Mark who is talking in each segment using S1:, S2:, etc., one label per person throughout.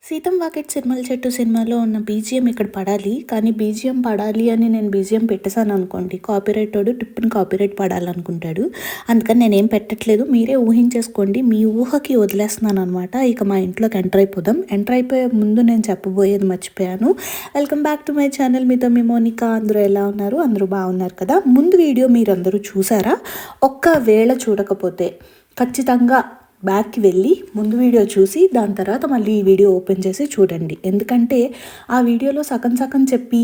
S1: 'సీతం వాకిట్ సిరిమల్ల చెట్టు' సినిమాలో ఉన్న బీజీఎం ఇక్కడ పడాలి. కానీ బీజీఎం పడాలి అని నేను బీజీఎం పెట్టేసాననుకోండి, కాపీరైటోడు టిప్పుని కాపీరైట్ పడాలనుకుంటాడు. అందుకని నేనేం పెట్టట్లేదు. మీరే ఊహించేసుకోండి. మీ ఊహకి వదిలేస్తున్నాననమాట. ఇక మా ఇంట్లోకి ఎంటర్ అయిపోదాం. ఎంటర్ అయిపోయే ముందు నేను చెప్పబోయేది మర్చిపోయాను. Welcome back to my channel. మీతో మీ మోనిక. అందరూ ఎలా ఉన్నారు? అందరూ బాగున్నారు కదా? ముందు వీడియో మీరందరూ చూసారా? ఒక్కవేళ చూడకపోతే ఖచ్చితంగా బ్యాక్కి వెళ్ళి ముందు వీడియో చూసి దాని తర్వాత మళ్ళీ ఈ వీడియో ఓపెన్ చేసి చూడండి. ఎందుకంటే ఆ వీడియోలో సగం చెప్పి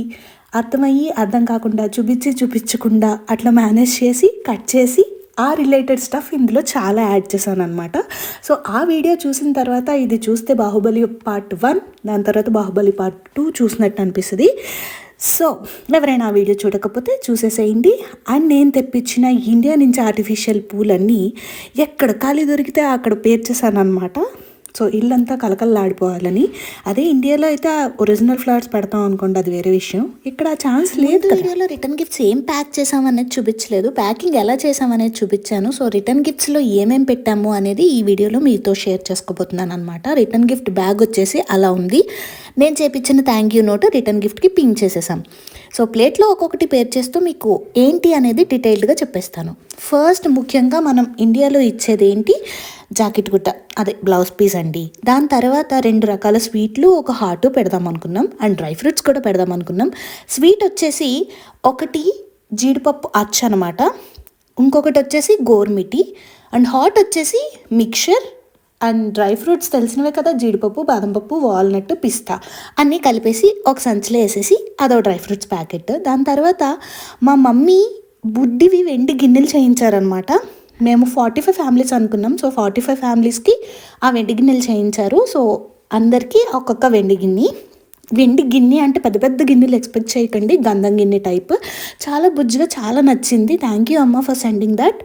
S1: అర్థమయ్యి అర్థం కాకుండా చూపించకుండా అట్లా మేనేజ్ చేసి కట్ చేసి ఆ రిలేటెడ్ స్టఫ్ ఇందులో చాలా యాడ్ చేశాను అనమాట. సో ఆ వీడియో చూసిన తర్వాత ఇది చూస్తే బాహుబలి పార్ట్ 1, దాని తర్వాత బాహుబలి పార్ట్ 2 చూసినట్టు అనిపిస్తుంది. సో ఎవరైనా ఆ వీడియో చూడకపోతే చూసేసేయండి. అండ్ నేను తెప్పించిన ఇండియా నుంచి ఆర్టిఫిషియల్ పూలన్నీ ఎక్కడ ఖాళీ దొరికితే అక్కడ పేర్చేసాను అనమాట. సో ఇల్లంతా కలకలలాడిపోవాలని. అదే ఇండియాలో అయితే ఒరిజినల్ ఫ్లవర్స్ పెడతాం అనుకోండి, అది వేరే విషయం. ఇక్కడ ఆ ఛాన్స్ లేదు. వీడియోలో రిటర్న్ గిఫ్ట్స్ ఏం ప్యాక్ చేసామనేది చూపించలేదు, ప్యాకింగ్ ఎలా చేసామనేది చూపించాను. సో రిటర్న్ గిఫ్ట్స్లో ఏమేమి పెట్టాము అనేది ఈ వీడియోలో మీతో షేర్ చేసుకోబోతున్నాను అనమాట. రిటర్న్ గిఫ్ట్ బ్యాగ్ వచ్చేసి అలా ఉంది. నేను చేపించిన థ్యాంక్ యూ నోట్ రిటర్న్ గిఫ్ట్కి పింక్ చేసేసాం. సో ప్లేట్లో ఒక్కొక్కటి పేర్ చేస్తూ మీకు ఏంటి అనేది డీటెయిల్డ్గా చెప్పేస్తాను. ఫస్ట్ ముఖ్యంగా మనం ఇండియాలో ఇచ్చేది ఏంటి? జాకెట్ గుట్ట, అదే బ్లౌజ్ పీస్ అండి. దాని తర్వాత 2 రకాల స్వీట్లు, ఒక హాటు పెడదాం అనుకున్నాం. అండ్ డ్రై ఫ్రూట్స్ కూడా పెడదాం అనుకున్నాం. స్వీట్ వచ్చేసి ఒకటి జీడిపప్పు అచ్చ అనమాట, ఇంకొకటి వచ్చేసి గోర్మిటి, అండ్ హాట్ వచ్చేసి మిక్చర్. అండ్ డ్రై ఫ్రూట్స్ తెలిసినవే కదా, జీడిపప్పు, బాదం పప్పు, వాల్నట్, పిస్తా అన్నీ కలిపేసి ఒక సంచిలో వేసేసి అదో డ్రై ఫ్రూట్స్ ప్యాకెట్. దాని తర్వాత మా మమ్మీ బుడ్డివి వెండి గిన్నెలు చేయించారనమాట. మేము 45 ఫ్యామిలీస్ అనుకున్నాం. సో 45 ఫ్యామిలీస్కి ఆ వెండి గిన్నెలు చేయించారు. సో అందరికీ ఒక్కొక్క వెండి గిన్నె అంటే పెద్ద పెద్ద గిన్నెలు ఎక్స్పెక్ట్ చేయకండి, గంధం గిన్నె టైప్. చాలా బుజ్జిగా, చాలా నచ్చింది. థ్యాంక్ యూ అమ్మ ఫర్ సెండింగ్ దట్.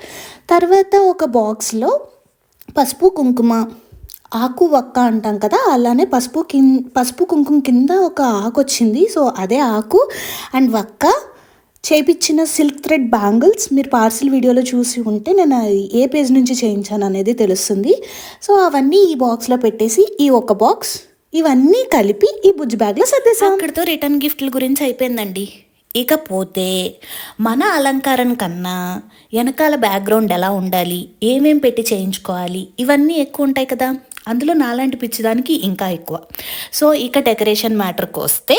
S1: తర్వాత ఒక బాక్స్లో పసుపు కుంకుమ, ఆకు వక్క అంటాం కదా, అలానే పసుపు కుంకుమ కింద ఒక ఆకు వచ్చింది. సో అదే ఆకు అండ్ వక్క చేయించిన సిల్క్ థ్రెడ్ బ్యాంగిల్స్. మీరు పార్సిల్ వీడియోలో చూసి ఉంటే నేను ఏ పేజ్ నుంచి చేయించాను అనేది తెలుస్తుంది. సో అవన్నీ ఈ బాక్స్లో పెట్టేసి ఈ ఒక బాక్స్ ఇవన్నీ కలిపి ఈ బుజ్జి బ్యాగ్లో సర్దేశాం. అక్కడితో రిటర్న్ గిఫ్ట్ల గురించి అయిపోయిందండి. ఇకపోతే మన అలంకారం కన్నా వెనకాల బ్యాక్గ్రౌండ్ ఎలా ఉండాలి, ఏమేం పెట్టి చేయించుకోవాలి, ఇవన్నీ ఎక్కువ ఉంటాయి కదా. అందులో నాలాంటి పిచ్చిదానికి ఇంకా ఎక్కువ. సో ఇక డెకరేషన్ మ్యాటర్కి వస్తే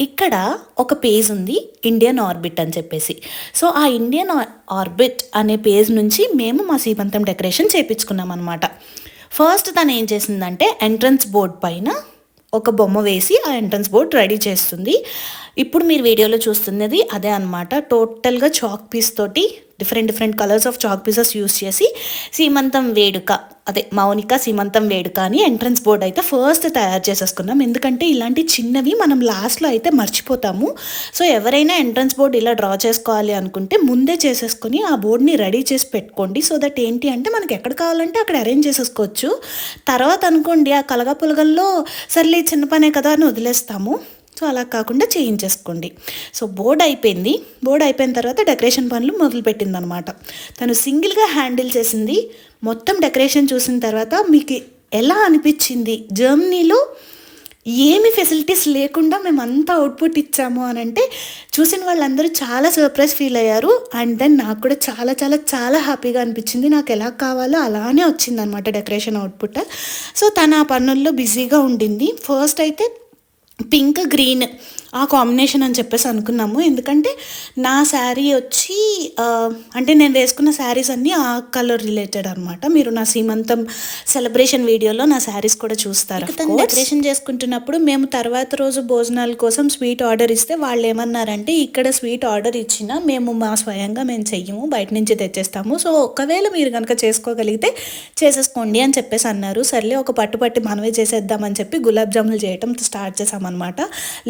S1: ఇక్కడ ఒక పేజ్ ఉంది, ఇండియన్ ఆర్బిట్ అని చెప్పేసి. సో ఆ ఇండియన్ ఆర్బిట్ అనే పేజ్ నుంచి మేము మా సీమంతం డెకరేషన్ చేయించుకున్నాం అనమాట. ఫస్ట్ తను ఏం చేసిందంటే ఎంట్రన్స్ బోర్డ్ పైన ఒక బొమ్మ వేసి ఆ ఎంట్రన్స్ బోర్డ్ రెడీ చేస్తుంది. ఇప్పుడు మీరు వీడియోలో చూస్తున్నది అదే అనమాట. టోటల్గా చాక్ పీస్ తోటి different colours of chalk pieces use చేసి సీమంతం వేడుక, అదే మౌనిక సీమంతం వేడుక అని ఎంట్రన్స్ బోర్డ్ అయితే ఫస్ట్ తయారు చేసేసుకున్నాం. ఎందుకంటే ఇలాంటి చిన్నవి మనం లాస్ట్లో అయితే మర్చిపోతాము. సో ఎవరైనా ఎంట్రన్స్ బోర్డ్ ఇలా డ్రా చేసుకోవాలి అనుకుంటే ముందే చేసేసుకొని ఆ బోర్డ్ని రెడీ చేసి పెట్టుకోండి. సో దట్ ఏంటి అంటే మనకి ఎక్కడ కావాలంటే అక్కడ అరేంజ్ చేసేసుకోవచ్చు. తర్వాత అనుకోండి ఆ కలగపులగల్లో సర్లే చిన్న పనే కదా అని వదిలేస్తాము. సో అలా కాకుండా చేయించేసుకోండి. సో బోర్డ్ అయిపోయిన తర్వాత డెకరేషన్ పనులు మొదలుపెట్టింది అనమాట. తను సింగిల్గా హ్యాండిల్ చేసింది. మొత్తం డెకరేషన్ చూసిన తర్వాత మీకు ఎలా అనిపించింది? జర్మనీలో ఏమి ఫెసిలిటీస్ లేకుండా మేము అంతా అవుట్పుట్ ఇచ్చాము అని అంటే చూసిన వాళ్ళందరూ చాలా సర్ప్రైజ్ ఫీల్ అయ్యారు. అండ్ దెన్ నాకు కూడా చాలా చాలా చాలా హ్యాపీగా అనిపించింది. నాకు ఎలా కావాలో అలానే వచ్చింది అనమాట డెకరేషన్ అవుట్పుట్. సో తను ఆ పనుల్లో బిజీగా ఉండింది. ఫస్ట్ అయితే పింక్ గ్రీన్ ఆ కాంబినేషన్ అని చెప్పేసి అనుకున్నాము. ఎందుకంటే నా శారీ వచ్చి అంటే నేను వేసుకున్న శారీస్ అన్నీ ఆ కలర్ రిలేటెడ్ అనమాట. మీరు నా సీమంతం సెలబ్రేషన్ వీడియోలో నా శారీస్ కూడా చూస్తారు. తను డెకరేషన్ చేసుకుంటున్నప్పుడు మేము తర్వాత రోజు భోజనాల కోసం స్వీట్ ఆర్డర్ ఇస్తే వాళ్ళు ఏమన్నారంటే ఇక్కడ స్వీట్ ఆర్డర్ ఇచ్చినా మేము స్వయంగా మేము చెయ్యము, బయట నుంచి తెచ్చేస్తాము. సో ఒకవేళ మీరు కనుక చేసుకోగలిగితే చేసేసుకోండి అని చెప్పేసి అన్నారు. సర్లే ఒక పట్టుపట్టి మనమే చేసేద్దామని చెప్పి గులాబ్ జాములు చేయటం స్టార్ట్ చేసామన్నమాట.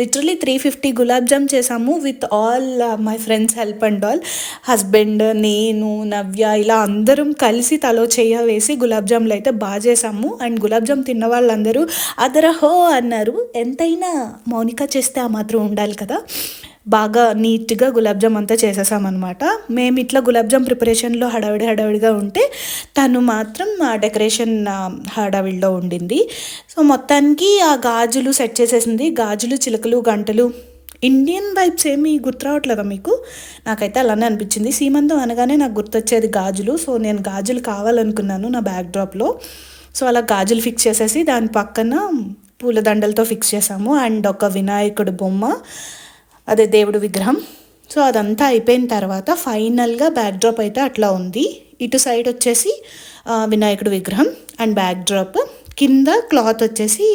S1: లిటరలీ 350 గులాబ్ జామ్ చేసాము with all my friends help and all. Husband, నేను, నవ్య ఇలా అందరం కలిసి తలో చెయ్య వేసి గులాబ్ జాములు అయితే బాగా చేసాము. అండ్ గులాబ్ జామ్ తిన్న వాళ్ళందరూ అదరహో అన్నారు. ఎంతైనా మౌనిక చేస్తే ఆ మాత్రం ఉండాలి కదా. బాగా నీట్గా గులాబ్ జామ్ అంతా చేసేసామన్నమాట. మేము ఇట్లా గులాబ్ జామ్ ప్రిపరేషన్లో హడావిడిగా ఉంటే తను మాత్రం డెకరేషన్ హడావిడిలో ఉండింది. సో మొత్తానికి ఆ గాజులు సెట్ చేసేసింది. గాజులు, చిలుకలు, గంటలు, ఇండియన్ వైబ్స్ ఏమీ గుర్తు రావట్లేదా మీకు? నాకైతే అలానే అనిపించింది. సీమంతం అనగానే నాకు గుర్తొచ్చేది గాజులు. సో నేను గాజులు కావాలనుకున్నాను నా బ్యాక్ డ్రాప్లో. సో అలా గాజులు ఫిక్స్ చేసేసి దాని పక్కన పూలదండలతో ఫిక్స్ చేసాము. అండ్ ఒక వినాయకుడు బొమ్మ, అదే దేవుడు విగ్రహం. సో అదంతా అయిపోయిన తర్వాత ఫైనల్గా బ్యాక్ డ్రాప్ అయితే అట్లా ఉంది. ఇటు సైడ్ వచ్చేసి వినాయకుడు విగ్రహం అండ్ బ్యాక్ డ్రాప్, కింద క్లాత్ వచ్చేసి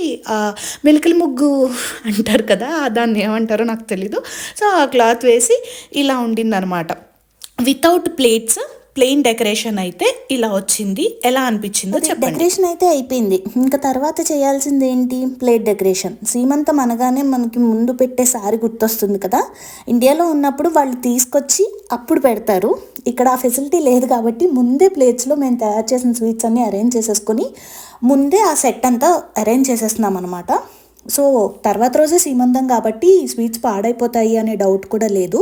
S1: మెలికల ముగ్గు అంటారు కదా, దాన్ని ఏమంటారో నాకు తెలీదు. సో ఆ క్లాత్ వేసి ఇలా ఉండిందనమాట. వితౌట్ ప్లేట్స్, ప్లెయిన్ డెకరేషన్ అయితే ఇలా వచ్చింది. ఎలా అనిపించిందో చెప్పండి. డెకరేషన్ అయితే అయిపోయింది. ఇంకా తర్వాత చేయాల్సింది ఏంటి? Plate decoration. సీమంతం అనగానే మనకి ముందు పెట్టే సారీ గుర్తొస్తుంది కదా. ఇండియాలో ఉన్నప్పుడు వాళ్ళు తీసుకొచ్చి అప్పుడు పెడతారు. ఇక్కడ ఆ ఫెసిలిటీ లేదు కాబట్టి ముందే ప్లేట్స్లో మేము తయారు చేసిన స్వీట్స్ అన్నీ అరేంజ్ చేసేసుకొని ముందే ఆ సెట్ అంతా అరేంజ్ చేసేస్తున్నాం అనమాట. సో తర్వాత రోజే సీమంతం కాబట్టి స్వీట్స్ పాడైపోతాయి అనే డౌట్ కూడా లేదు.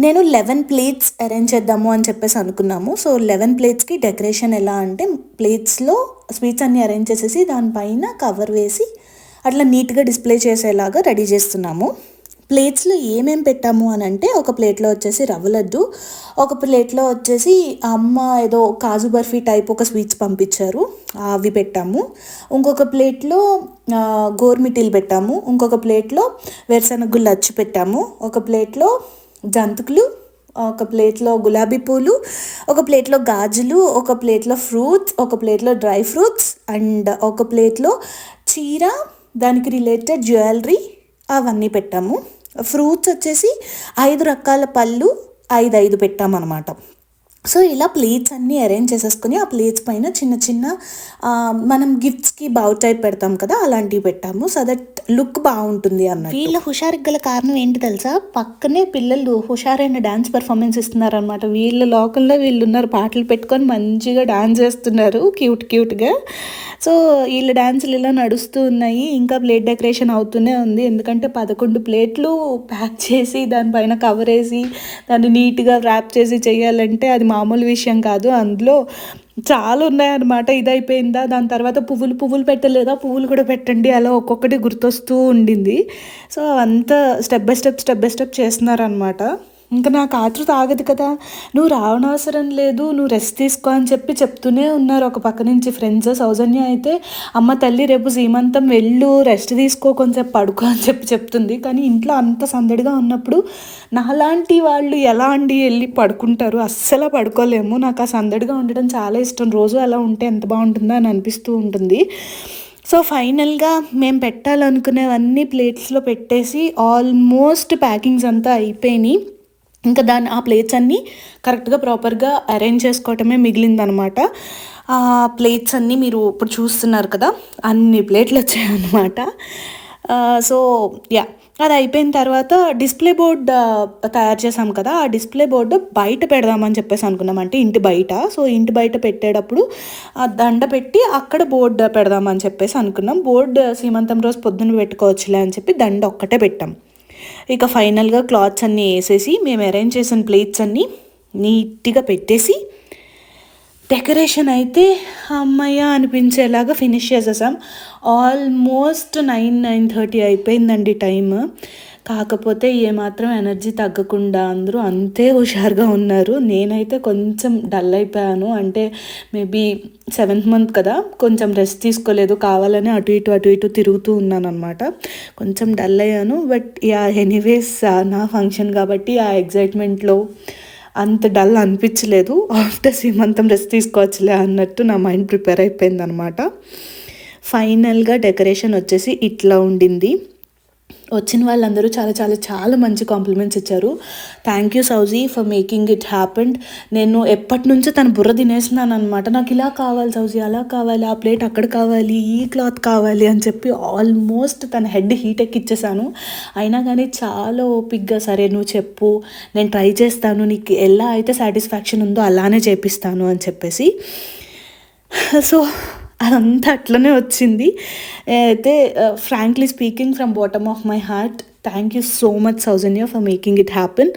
S1: నేను 11 ప్లేట్స్ అరేంజ్ చేద్దాము అని చెప్పేసి అనుకున్నాము. సో 11 ప్లేట్స్కి డెకరేషన్ ఎలా అంటే, ప్లేట్స్లో స్వీట్స్ అన్నీ అరేంజ్ చేసేసి దానిపైన కవర్ వేసి అట్లా నీట్గా డిస్ప్లే చేసేలాగా రెడీ చేస్తున్నాము. ప్లేట్స్లో ఏమేమి పెట్టాము అని అంటే, ఒక ప్లేట్లో వచ్చేసి రవ్వ లడ్డు, ఒక ప్లేట్లో వచ్చేసి అమ్మ ఏదో కాజు బర్ఫీ టైప్ ఒక స్వీట్స్ పంపించారు, అవి పెట్టాము. ఇంకొక ప్లేట్లో గోర్మిటీలు పెట్టాము. ఇంకొక ప్లేట్లో వేరుశనగ గుళ్ళు అచ్చు పెట్టాము. ఒక ప్లేట్లో జంతుకులు, ఒక ప్లేట్లో గులాబీ పూలు, ఒక ప్లేట్లో గాజులు, ఒక ప్లేట్లో ఫ్రూట్స్, ఒక ప్లేట్లో డ్రై ఫ్రూట్స్, అండ్ ఒక ప్లేట్లో చీర, దానికి రిలేటెడ్ జ్యువెలరీ, అవన్నీ పెట్టాము. ఫ్రూట్స్ వచ్చేసి 5 రకాల పళ్ళు 5 పెట్టామన్నమాట. సో ఇలా ప్లేట్స్ అన్నీ అరేంజ్ చేసేసుకొని ఆ ప్లేట్స్ పైన చిన్న చిన్న మనం గిఫ్ట్స్కి బౌ టైప్ పెడతాం కదా, అలాంటివి పెట్టాము. సో దట్ లుక్ బాగుంటుంది అన్నట్టు. వీళ్ళ హుషారుకి గల కారణం ఏంటి తెలుసా? పక్కనే పిల్లలు హుషారైన డ్యాన్స్ పర్ఫార్మెన్స్ ఇస్తున్నారు అనమాట. వీళ్ళ లోకల్లో వీళ్ళు ఉన్నారు, పాటలు పెట్టుకొని మంచిగా డాన్స్ చేస్తున్నారు క్యూట్గా. సో వీళ్ళ డ్యాన్సులు ఇలా నడుస్తూ ఉన్నాయి. ఇంకా ప్లేట్ డెకరేషన్ అవుతూనే ఉంది. ఎందుకంటే 11 ప్లేట్లు ప్యాక్ చేసి దానిపైన కవర్ వేసి దాన్ని నీట్గా ర్యాప్ చేసి చేయాలంటే అది మామూలు విషయం కాదు. అందులో చాలా ఉన్నాయన్నమాట. ఇది అయిపోయిందా, దాని తర్వాత పువ్వులు పెట్టలేదా, పువ్వులు కూడా పెట్టండి, అలా ఒక్కొక్కటి గుర్తొస్తూ ఉండింది. సో అంతా స్టెప్ బై స్టెప్ చేస్తున్నారనమాట. ఇంకా నాకు ఆతృత ఆగదు కదా, నువ్వు రావనవసరం లేదు, నువ్వు రెస్ట్ తీసుకో అని చెప్తూనే ఉన్నారు ఒక పక్క నుంచి ఫ్రెండ్స్. సౌజన్య అయితే అమ్మ తల్లి రేపు సీమంతం వెళ్ళు, రెస్ట్ తీసుకో, కొంచెం పడుకో అని చెప్తుంది. కానీ ఇంట్లో అంత సందడిగా ఉన్నప్పుడు నాలాంటి వాళ్ళు ఎలా అండి వెళ్ళి పడుకుంటారు? అస్సలు పడుకోలేము. నాకు ఆ సందడిగా ఉండడం చాలా ఇష్టం. రోజు అలా ఉంటే ఎంత బాగుంటుందో అని అనిపిస్తూ ఉంటుంది. సో ఫైనల్గా మేము పెట్టాలనుకునేవన్నీ ప్లేట్స్లో పెట్టేసి ఆల్మోస్ట్ ప్యాకింగ్స్ అంతా అయిపోయినాయి. ఇంకా ఆ ప్లేట్స్ అన్నీ కరెక్ట్గా ప్రాపర్గా అరేంజ్ చేసుకోవటమే మిగిలిందనమాట. ఆ ప్లేట్స్ అన్నీ మీరు ఇప్పుడు చూస్తున్నారు కదా, అన్ని ప్లేట్లు వచ్చాయన్నమాట. సో యా, అది అయిపోయిన తర్వాత డిస్ప్లే బోర్డ్ తయారు చేసాం కదా, ఆ డిస్ప్లే బోర్డు బయట పెడదామని చెప్పేసి అనుకున్నాం, అంటే ఇంటి బయట. సో ఇంటి బయట పెట్టేటప్పుడు దండ పెట్టి అక్కడ బోర్డు పెడదామని చెప్పేసి అనుకున్నాం. బోర్డు సీమంతం రోజు పొద్దున్న పెట్టుకోవచ్చులే అని చెప్పి దండ ఒక్కటే పెట్టాం. ఇక ఫైనల్గా క్లాత్స్ అన్నీ వేసేసి మేము అరేంజ్ చేసిన ప్లేట్స్ అన్నీ నీట్గా పెట్టేసి డెకరేషన్ అయితే అమ్మయ్య అనిపించేలాగా ఫినిష్ చేసేసాం. ఆల్మోస్ట్ 9:30 అయిపోయిందండి టైం. కాకపోతే ఏమాత్రం ఎనర్జీ తగ్గకుండా అందరూ అంతే హుషారుగా ఉన్నారు. నేనైతే కొంచెం డల్ అయిపోయాను. అంటే మేబీ 7th మంత్ కదా, కొంచెం రెస్ట్ తీసుకోలేదు, కావాలని అటు ఇటు తిరుగుతూ ఉన్నాను అనమాట. కొంచెం డల్ అయ్యాను. బట్ యా, ఎనీవేస్ నా ఫంక్షన్ కాబట్టి ఆ ఎగ్జైట్మెంట్లో అంత డల్ అనిపించలేదు. ఆఫ్టర్ సీమంతం రెస్ట్ తీసుకోవచ్చులే అన్నట్టు నా మైండ్ ప్రిపేర్ అయిపోయింది అనమాట. ఫైనల్గా డెకరేషన్ వచ్చేసి ఇట్లా ఉండింది. వచ్చిన వాళ్ళందరూ చాలా చాలా చాలా మంచి కాంప్లిమెంట్స్ ఇచ్చారు. Thank you Sowji for making it happened. నేను ఎప్పటి నుంచో తన బుర్ర తినేస్తున్నాను అనమాట. నాకు ఇలా కావాలి సౌజీ, అలా కావాలి, ఆ ప్లేట్ అక్కడ కావాలి, ఈ క్లాత్ కావాలి అని చెప్పి ఆల్మోస్ట్ తన హెడ్ హీట్ ఎక్కిచ్చేసాను. అయినా కానీ చాలా ఓపిక్గా సరే నువ్వు చెప్పు, నేను ట్రై చేస్తాను, నీకు ఎలా అయితే సాటిస్ఫాక్షన్ ఉందో అలానే చేపిస్తాను అని చెప్పేసి. సో అదంతా అట్లనే వచ్చింది. అయితే frankly speaking from bottom of my heart thank you so much Soujanya for making it happen.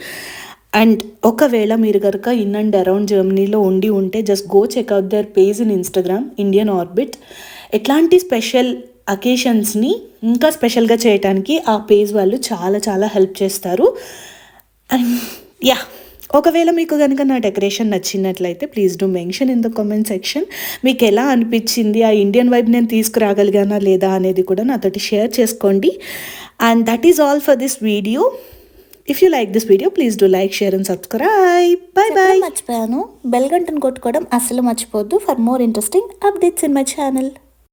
S1: And ఒకవేళ మీరు కనుక ఇన్ అండ్ అరౌండ్ జర్మనీలో ఉంటే just go check out their page in Instagram Indian orbit. ఎట్లాంటి స్పెషల్ అకేషన్స్ని ఇంకా స్పెషల్గా చేయడానికి ఆ పేజ్ వాళ్ళు చాలా చాలా హెల్ప్ చేస్తారు. అండ్ యా, ఒకవేళ మీకు కనుక నా డెకరేషన్ నచ్చినట్లయితే please do mention in the comment section. మీకు ఎలా అనిపించింది, ఆ ఇండియన్ వైబ్ నేను తీసుకురాగలిగానా లేదా అనేది కూడా నాతోటి షేర్ చేసుకోండి. And that is all for this video. If you like this video please do like, share and subscribe. Bye bye. మర్చిపోయాను, బెల్ గంటను కొట్టుకోవడం అస్సలు మర్చిపోద్దు for more interesting updates in my channel.